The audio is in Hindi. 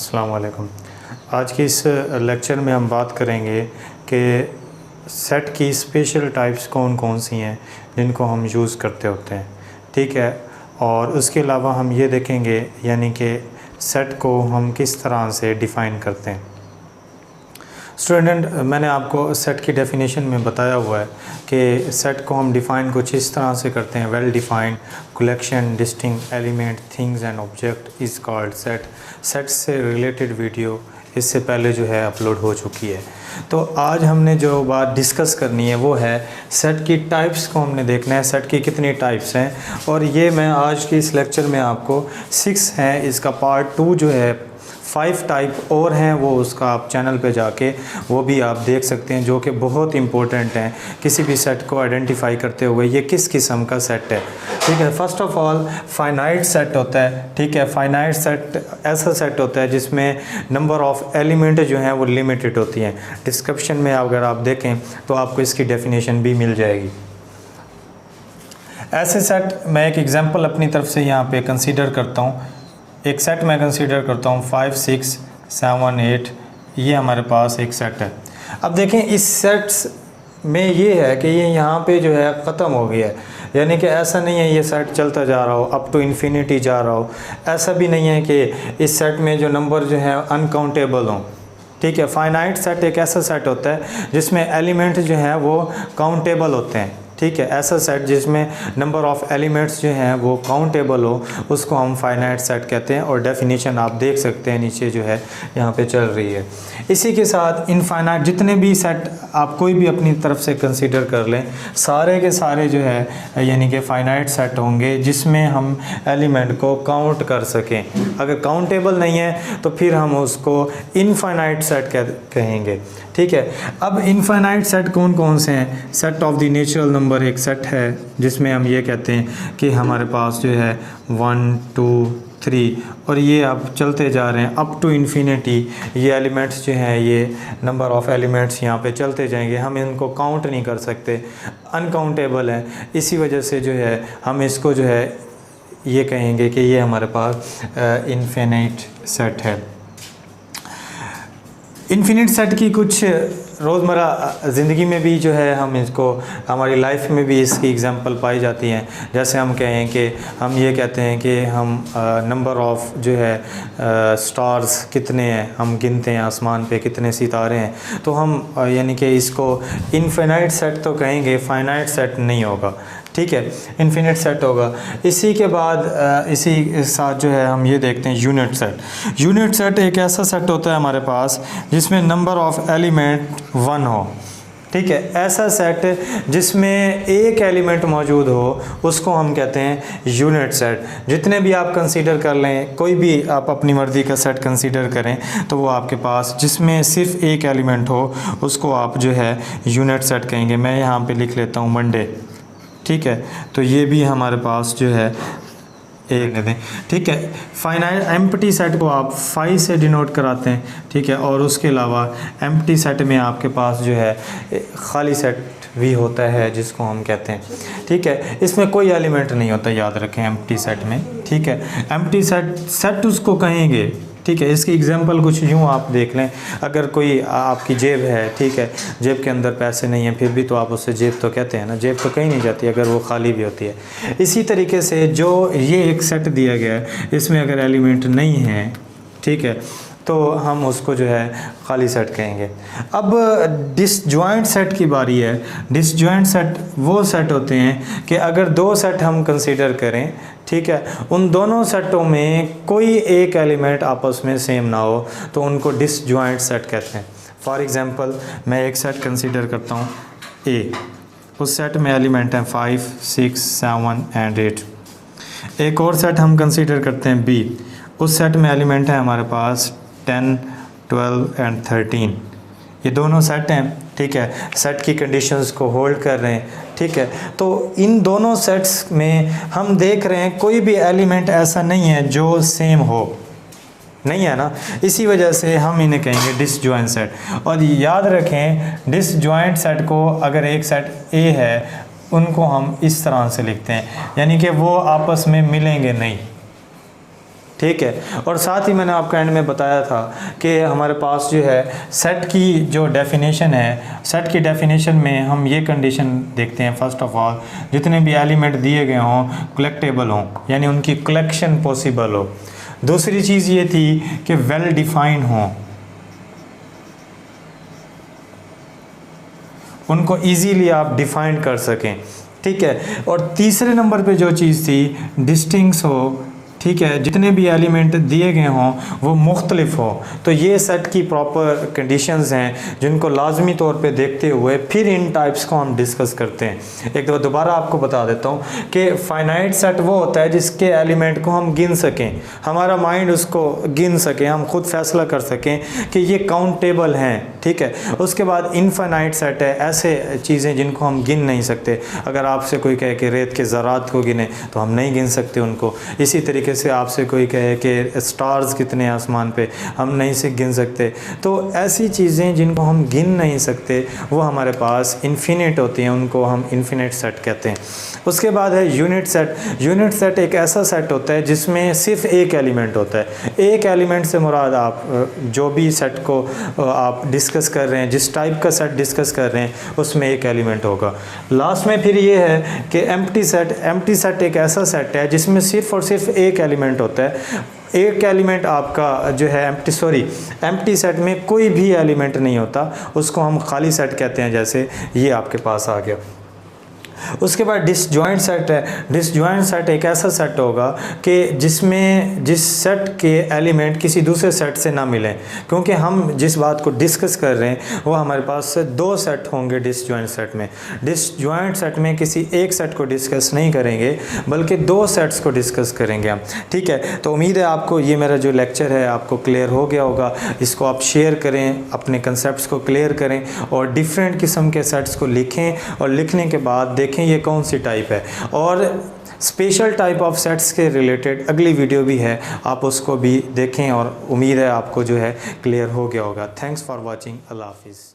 अस्सलाम वालेकुम। आज की इस लेक्चर में हम बात करेंगे कि सेट की स्पेशल टाइप्स कौन कौन सी हैं जिनको हम यूज़ करते होते हैं, ठीक है। और उसके अलावा हम ये देखेंगे यानी कि सेट को हम किस तरह से डिफ़ाइन करते हैं। स्टूडेंट, मैंने आपको सेट की डेफिनेशन में बताया हुआ है कि सेट को हम डिफ़ाइन कुछ इस तरह से करते हैं। Well defined collection distinct element things and object is called set. Set से रिलेटेड वीडियो इससे पहले जो है अपलोड हो चुकी है। तो आज हमने जो बात डिस्कस करनी है वो है सेट की टाइप्स को हमने देखना है, सेट की कितनी टाइप्स हैं। और ये मैं आज की इस लेक्चर में आपको 6 हैं, इसका पार्ट 2 जो है 5 टाइप और हैं, वो उसका आप चैनल पे जाके वो भी आप देख सकते हैं, जो कि बहुत इंपॉर्टेंट हैं किसी भी सेट को आइडेंटिफाई करते हुए ये किस किस्म का सेट है, ठीक है। First of all finite set होता है, ठीक है। फाइनाइट सेट ऐसा सेट होता है जिसमें नंबर ऑफ़ एलिमेंट जो हैं वो लिमिटेड होती हैं। डिस्क्रिप्शन में अगर आप देखें तो आपको इसकी डेफिनेशन भी मिल जाएगी। ऐसे सेट मैं एक एग्जांपल अपनी तरफ से यहाँ पे कंसीडर करता हूँ। एक सेट मैं कंसीडर करता हूँ 5, 6, 7, 8, ये हमारे पास एक सेट है। अब देखें इस सेट्स में ये है कि ये यहाँ पे जो है ख़त्म हो गया है, यानी कि ऐसा नहीं है ये सेट चलता जा रहा हो, अप टू इन्फिनिटी जा रहा हो। ऐसा भी नहीं है कि इस सेट में जो नंबर जो है अनकाउंटेबल हों, ठीक है। फाइनाइट सेट एक ऐसा सेट होता है जिसमें एलिमेंट जो हैं वो काउंटेबल होते हैं, ठीक है। ऐसा सेट जिसमें नंबर ऑफ़ एलिमेंट्स जो हैं वो काउंटेबल हो उसको हम फाइनाइट सेट कहते हैं। और डेफिनेशन आप देख सकते हैं नीचे जो है यहाँ पे चल रही है। इसी के साथ इनफाइनाइट जितने भी सेट आप कोई भी अपनी तरफ से कंसीडर कर लें, सारे के सारे जो है यानी कि फ़ाइनाइट सेट होंगे जिसमें हम एलिमेंट को काउंट कर सकें। अगर काउंटेबल नहीं है तो फिर हम उसको इनफाइनाइट सेट कहेंगे, ठीक है। अब इनफाइनाइट सेट कौन कौन से हैं? Set of the natural number एक सेट है जिसमें हम ये कहते हैं कि हमारे पास जो है 1, 2, 3 और ये अब चलते जा रहे हैं अप टू इन्फिनिटी। ये एलिमेंट्स जो हैं ये नंबर ऑफ़ एलिमेंट्स यहाँ पे चलते जाएंगे, हम इनको काउंट नहीं कर सकते, अनकाउंटेबल है। इसी वजह से जो है हम इसको जो है ये कहेंगे कि ये हमारे पास इन्फिनिट सेट है। इन्फिनिट सेट की कुछ रोज़मर्रा ज़िंदगी में भी जो है हम इसको हमारी लाइफ में भी इसकी एग्जांपल पाई जाती हैं। जैसे हम कहें कि हम ये कहते हैं कि हम नंबर ऑफ़ जो है स्टार्स कितने हैं, हम गिनते हैं आसमान पे कितने सितारे हैं, तो हम यानी कि इसको इन्फिनिट सेट तो कहेंगे, फाइनाइट सेट नहीं होगा, ठीक है। इन्फिनिट सेट होगा। इसी के बाद इसी के साथ जो है हम ये देखते हैं यूनिट सेट। यूनिट सेट एक ऐसा सेट होता है हमारे पास जिसमें नंबर ऑफ़ एलिमेंट 1 हो, ठीक है। ऐसा सेट जिसमें एक एलिमेंट मौजूद हो उसको हम कहते हैं यूनिट सेट। जितने भी आप कंसीडर कर लें, कोई भी आप अपनी मर्ज़ी का सेट कंसीडर करें तो वो आपके पास जिसमें सिर्फ एक एलिमेंट हो उसको आप जो है यूनिट सेट कहेंगे। मैं यहाँ पे लिख लेता हूँ मंडे, ठीक है। तो ये भी हमारे पास जो है एक दें, ठीक है। फाइनाइट एम्प्टी सेट को आप 5 से डिनोट कराते हैं, ठीक है। और उसके अलावा एम्प्टी सेट में आपके पास जो है खाली सेट भी होता है जिसको हम कहते हैं, ठीक है। इसमें कोई एलिमेंट नहीं होता, याद रखें एम्प्टी सेट में, ठीक है। एम्प्टी सेट उसको कहेंगे, ठीक है। इसकी एग्जांपल कुछ यूँ आप देख लें, अगर कोई आपकी जेब है, ठीक है, जेब के अंदर पैसे नहीं हैं फिर भी तो आप उससे जेब तो कहते हैं ना, जेब तो कहीं नहीं जाती अगर वो खाली भी होती है। इसी तरीके से जो ये एक सेट दिया गया है इसमें अगर एलिमेंट नहीं है, ठीक है, तो हम उसको जो है खाली सेट कहेंगे। अब डिसजॉइंट सेट की बारी है। डिसजॉइंट सेट वो सेट होते हैं कि अगर 2 सेट हम कंसीडर करें, ठीक है, उन दोनों सेटों में कोई एक एलिमेंट आपस में सेम ना हो तो उनको डिसजॉइंट सेट कहते हैं। फॉर एग्जांपल मैं एक सेट कंसीडर करता हूँ ए, उस सेट में एलिमेंट हैं 5, 6, 7 एंड 8। एक और सेट हम कंसीडर करते हैं बी, उस सेट में एलिमेंट है हमारे पास 10, 12 एंड 13। ये दोनों सेट हैं, ठीक है, सेट की कंडीशंस को होल्ड कर रहे हैं, ठीक है। तो इन दोनों सेट्स में हम देख रहे हैं कोई भी एलिमेंट ऐसा नहीं है जो सेम हो, नहीं है ना। इसी वजह से हम इन्हें कहेंगे डिसजॉइंट सेट। और याद रखें डिसजॉइंट सेट को अगर एक सेट ए है उनको हम इस तरह से लिखते हैं, यानी कि वो आपस में मिलेंगे नहीं, ठीक है। और साथ ही मैंने आपको एंड में बताया था कि हमारे पास जो है सेट की जो डेफिनेशन है, सेट की डेफिनेशन में हम ये कंडीशन देखते हैं, फर्स्ट ऑफ ऑल जितने भी एलिमेंट दिए गए हों कलेक्टेबल हों, यानी उनकी कलेक्शन पॉसिबल हो। दूसरी चीज़ ये थी कि वेल डिफाइंड हों, उनको इजीली आप डिफाइन कर सकें, ठीक है। और तीसरे नंबर पे जो चीज़ थी डिस्टिंक्ट हो, ठीक है, जितने भी एलिमेंट दिए गए हों वो मुख्तलिफ हो। तो ये सेट की प्रॉपर कंडीशंस हैं जिनको लाजमी तौर पे देखते हुए फिर इन टाइप्स को हम डिस्कस करते हैं। एक दफ़ा दोबारा आपको बता देता हूँ कि फाइनाइट सेट वो होता है जिसके एलिमेंट को हम गिन सकें, हमारा माइंड उसको गिन सके, हम खुद फैसला कर सकें कि ये काउंटेबल हैं, ठीक है। उसके बाद इनफाइनाइट सेट है, ऐसे चीज़ें जिनको हम गिन नहीं सकते। अगर आपसे कोई कहे कि रेत के ज़रात को गिने तो हम नहीं गिन सकते उनको। इसी तरीके से आपसे कोई कहे कि स्टार्स कितने आसमान पे, हम नहीं से गिन सकते। तो ऐसी चीज़ें जिनको हम गिन नहीं सकते वो हमारे पास इन्फिनिट होती हैं, उनको हम इन्फिनिट सेट कहते हैं। उसके बाद है यूनिट सेट। यूनिट सेट एक ऐसा सेट होता है जिसमें सिर्फ एक एलिमेंट होता है। एक एलिमेंट से मुराद आप जो भी सेट को आप डिस्कस कर रहे हैं, जिस टाइप का सेट डिस्कस कर रहे हैं उसमें एक एलिमेंट होगा। लास्ट में फिर ये है कि एम्प्टी सेट। एम्प्टी सेट एक ऐसा सेट है जिसमें सिर्फ और सिर्फ एक एलिमेंट होता है। एक एलिमेंट आपका जो है एम्प्टी सेट में कोई भी एलिमेंट नहीं होता, उसको हम खाली सेट कहते हैं, जैसे ये आपके पास आ गया। उसके बाद डिसजॉइंट सेट है। डिसजॉइंट सेट एक ऐसा सेट होगा कि जिस सेट के एलिमेंट किसी दूसरे सेट से ना मिलें, क्योंकि हम जिस बात को डिस्कस कर रहे हैं वो हमारे पास दो सेट होंगे डिसजॉइंट सेट में। डिसजॉइंट सेट में किसी एक सेट को डिस्कस नहीं करेंगे बल्कि दो सेट्स को डिस्कस करेंगे हम, ठीक है। तो उम्मीद है आपको ये मेरा जो लेक्चर है आपको क्लियर हो गया होगा। इसको आप शेयर करें, अपने कंसेप्ट्स को क्लियर करें और डिफरेंट किस्म के सेट्स को लिखें और लिखने के बाद देखें ये कौन सी टाइप है। और स्पेशल टाइप ऑफ सेट्स के रिलेटेड अगली वीडियो भी है, आप उसको भी देखें और उम्मीद है आपको जो है क्लियर हो गया होगा। Thanks for watching. अल्लाह हाफिज़।